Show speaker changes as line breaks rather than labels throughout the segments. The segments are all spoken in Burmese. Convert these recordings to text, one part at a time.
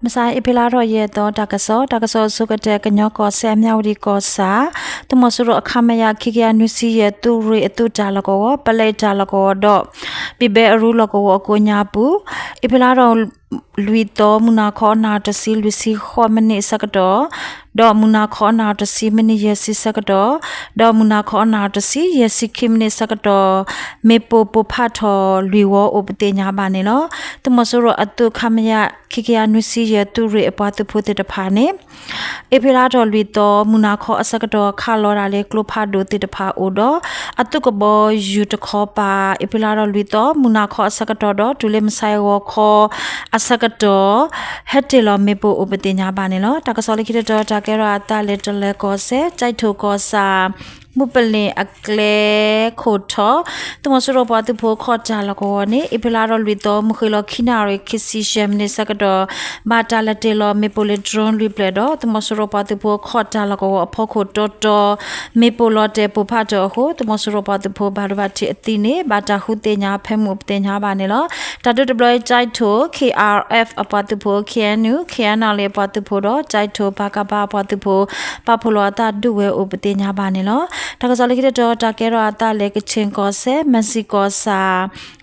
มสายเอพิลารอยเยตอดากะโซสุกะเตกะญอกอแซมยาวดีกอสาตุมอสุรอะคามยาคิกยานุစီเยตุรีอตุจาลกอปะเลจาลกอดอปิเบอรูลกออโกญาปูเอพิลารอลุยตอมุนาขอนาตစီลุစီขอมนิสกะดอมุนาขอนาตစီมนิเยสิสกะดอมุนาขอนาตစီเยสิคิมนิสกะเมโปปพาทอลุยวอโอปเตญาบาเนลอตุมอสุรอะตุคามยาคิกยานุစီเยตุรีอปาตุโพเตตพาเนเอพิลาดอลุยตอมุนาขออสกะคาลอราเลกลุพาโดติตพาโอดออะตุกบอยูตขอปาเอพิลาดอลุยตอมุนาขออสกะดอตุเลมไซวอขออสกะเฮตเตลเมโปโอปเตญาบาเนลอตากะซอลิคิดตาเกราตาเลตเลกอเซใจโทกอซามุปเลอักเลโคทอตุมสุรปาตุโพขอจาลกอเนอิพลารอลุตอมุขลคินาเรคิซิเชมเนสกดบาตาลเตลเมโปเลดรอนลิเปลดอตุมสุรปาตุโพขอจาลกอพอโคตตเมโปลเตปุพาตอโหตุมสุรปาตุโพบาดบาติอติเนบาตาหุเตญาเพมุปเตญาบาเนลตาดุดบลอยใจโท KRF อปาตุโพ KNU KNA เลปาตุโพดอใจโทปากาบาปาตุโพปาพลอตาดุเวอุปเตญาบาเนลตากะซอลิกิดตาเกราตาเลกเชงกอเซเมซิโกซา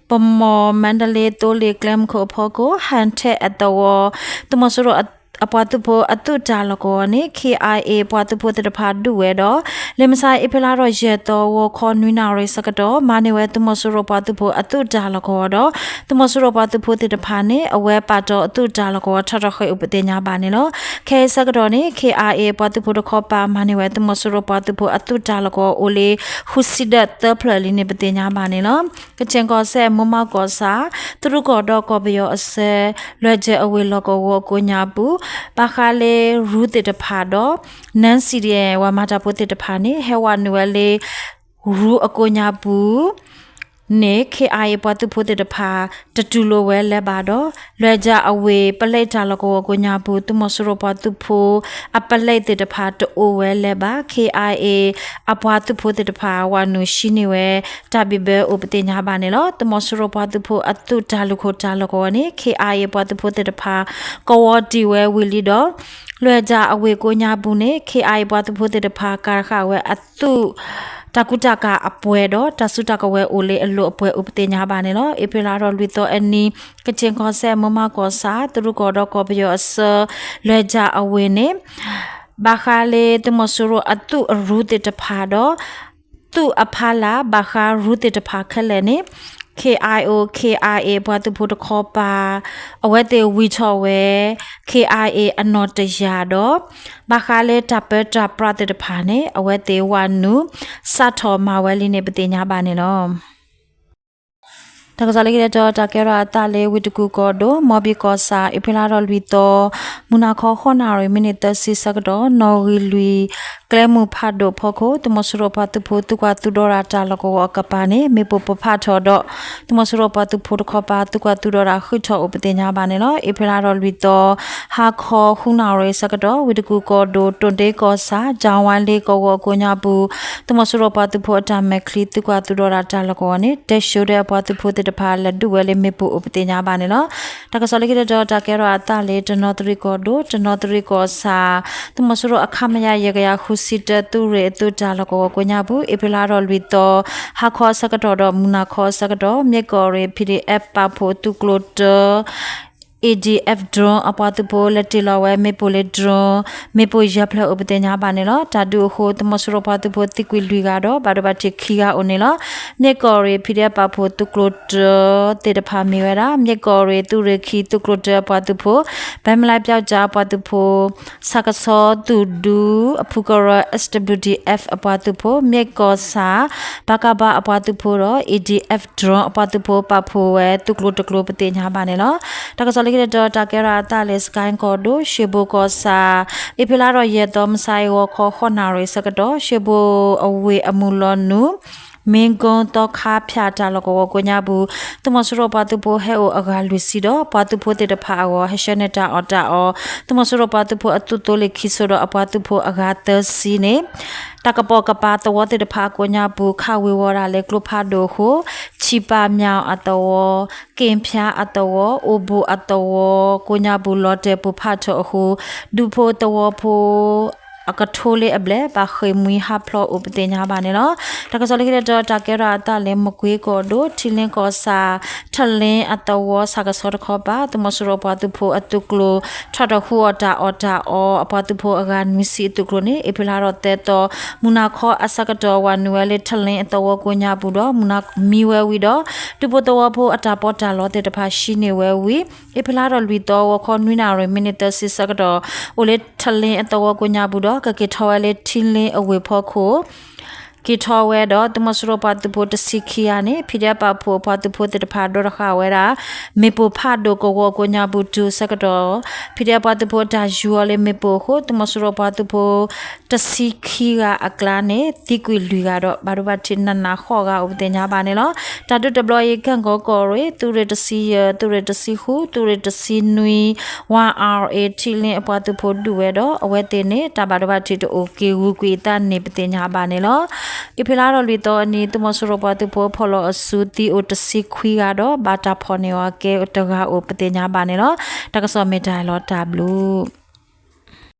ปมอมันเดเลโตเลกลมโคพอโกฮันเทอตวตุมสุรอปาตุโพอตุจาลกอเน KIA ปาตุโพตตพาดุเวดอเลมซาอิเพลารอเยตอวคอนุนาเรสกดอมาเนเวตุมสุรปาตุโพอตุจาลกอดอตุมสุรปาตุโพตตพาเนอเวปาตออตุจาลกอทรขอุปเตญาบาเนลเคสกดอเน KIA ปาตุโพตขอปามาเนเวตุมสุรปาตุโพอตุจาลกอโอเลฮุซิดะเตเพลลิเนปเตญาบาเนลกะเจงกอเซมมากอซาตรุกอดอกอเบยอเซลเจอเวลกอวโกญาปูปาคาเลรูติตพาดอนันซีเรียวามาตาโพติตพานี่เฮวานูเวเลรูอโกญาปูเนเคไอปาตุโพติตพาตตุโลเวเลบาดอเลจาอเวปเลจาลโกโกญาปูตุมสุรปาตุโพอปเลติตพาตโอเวเลบา KIA อปาตุโพติตพาวานุชินิเวตาบิเบอุปเตญาบาเนลตุมสุรปาตุโพอตุจาลุโคจาลโกเน KIA ปาตุโพติตพากวดีเววิลิดอလွယ်ကြအဝေကိုညာဘူးနေ KI ဘွားတဖို့တဲ့ဖာကာခဝဲအတုတကုတကအပွဲတော့တဆုတကဝဲအိုလေအလို့အပွဲဥပတေညာပါနေလို့ဧပြီလာတော့လူတော့အနီကချင်ခေါ်ဆက်မမကောစာသူတို့ကတော့ကောပြောအစလွယ်ကြအဝေနေဘာခါလေတမဆူရအတုရူတဲ့တဖာတော့သူအဖာလာဘာခါရူတဲ့တဖာခလဲနေKIO KIA ဘွားသူဖို့တခေါ်ပါအဝဲတေဝီချော်ဝဲ KIA အနော်တရာတော့ဘာခါလေတပတာပရတဲ့ဖာနေအဝဲတေဝနုစတ်ထော်မာဝဲလေးနေပတိညာပါနေလို့တကစားလေးကတော့တကယ်တော့တာလေဝိတကူကောဒိုမော်ဘီကောစာအဖိလာတော်လူတော့မူနာခေါ်ခေါနာရမိနစ်တစီစကတော့နော်ဝီလူကလဲမှုဖတ်တော့ဖို့ကိုတမစရပတ်ဖို့သူကသူတော်ရာတာလကောကပါနေမေပပဖတ်တော့တမစရပတ်ဖို့ခပါသူကသူတော်ရာခွချောဥပတင်ညာပါနေလို့အဖိလာတော်လူတော့ဟာခေါ်ခုနာရစကတော့ဝိတကူကောဒိုတွန်တေကောစာဂျောင်းဝိုင်းလေးကောကိုညာဘူးတမစရပတ်ဖို့အတမခလီသူကသူတော်ရာတာလကောနေတက်ရှိုတဲ့ပတ်ဖို့တဖာလက်ဒူဝဲလေးမေပဥပတင်ညာပါနေလို့တကစားလေးကတော့တကယ်တော့အတလေးတနော်တရီကောဒိုတနော်တရီကောစာတမစရအခမယရေကရခုစီတတူရဲတူတာလကောကိုညာဘူးအပလာတော်လူတော့ဟာခေါ်စကတော့မူနာခေါ်စကတော့မြေကော်ရီ PDF ပါဖို့တူကလိုတAGF drone အပတ်တူပိုလက်တီလောဝဲမေပိုလေ drone မေပိုရဖလဥပဒေညာပါနေလို့တာဒူဟိုတမစရပတ်တူပိုတိကွီလူကတော့ဘာဒဘတိခီကအိုနေလို့မြေကော်ရီ PDF ပါဖို့တူကလိုတတေတဖာမီဝဲတာမြေကော်ရီတူရခီတူကလိုတပတ်တူဖို့ဘယ်မလိုက်ပြောက်ကြပတ်တူဖို့စကစောတူဒူအဖူကရ SWDF အပတ်တူဖို့မြေကောစာဘကဘာအပတ်တူဖို့တော့ AGF drone အပတ်တူဖို့ပဖို့ဝဲတူကလိုပတေညာပါနေလို့တကစလေးကတော့တကယ်ရတာလေစကိုင်းကောဒိုရှေဘိုကောစာအဖိလာတော့ရဲ့တော့မဆိုင်ဝခေါ်ခေါနာရစကတော့ရှေဘိုအဝေအမူလောနု မင်းကွန်တော့ခါဖြာတာလကောကိုညာဘူးတမစရပါတူဖိုဟဲအိုအဂါလူစီတော့ပါတူဖိုတဲ့တဖာအောဟရှနတာအတာအောတမစရပါတူဖိုအတူတိုလေခိဆိုတော့အပါတူဖိုအဂါတစီနေတကပေါကပါတော့တဲ့တဖာကိုညာဘူးခဝေဝရလေကလဖာဒိုဟုချီပါမြောင်အတော်ကင်ဖြာအတော်အိုဘူအတော်ကိုညာဘူးလော်တဲ့ပူဖတ်တော့ဟုဒူဖိုတော်ဖိုအကထိုးလေးအပလဲပါခေမွေးဟဖလောဥပတင်ညာပါနေနော်တကစောလေးကတော့တကဲရာတလည်းမကွေးကောတို့ထင်းလင်းကောစာထလင်းအတော်ဆာကစောတခောပါတမစရောပါတူဖို့အတုကလိုထထဟူအတာအတာအောအပတူဖို့အကန်မီစီတုကလိုနေအပလာရတဲ့တော့မူနာခောအစကတော်ဝနွယ်လေးထလင်းအတော်ကိုညာဘူးတော့မူနာမီဝဲဝီတော့တူဖို့တော်ဖို့အတာပေါ်တာလောတဲ့တဖာရှိနေဝဲဝီအပလာရလူတော်ခောနွိနာရမိနစ်တစစ်စကတော်အိုလေးထလင်းအတော်ကိုညာဘူးတော့ကကေထော်လေထင်းလင်းအဝေဖို့ခိုကီထော်ဝဲတော့တမစရပတ်ဖို့တစီခီယာနေဖိရပါဖို့ပတ်ဖို့တဖာဒရခဝဲရာမေပဖာဒိုကိုညာဘူးတူစကတော့ဖိရပတ်ဖို့တာယူလေမေပခိုတမစရပတ်ဖို့တစီခီကအကလာနေတိကွေလူကတော့ဘာလို့ဘာတင်နာခေါ်ကဥပဒေညာပါနေလို့တာတုတဘလရေကန်ကိုရဲသူရတစီသူရတစီဟုသူရတစီနွီ 1RA ထီလင်းအပတ်ဖို့ဒူဝဲတော့အဝဲတင်နေတာဘာလို့ဘာတီတိုကေဝူကွေတာနေပတင်ညာပါနေလို့အဖလာရလီတော့အနီတမစရပတ်ဖို့ဖော်လို့အစူတီအိုတစီခွီကတော့ဘာတာဖော်နေဝကဲတကအိုပတင်ညာပါနေလို့တကစောမေတိုင်လို့တာဘလူး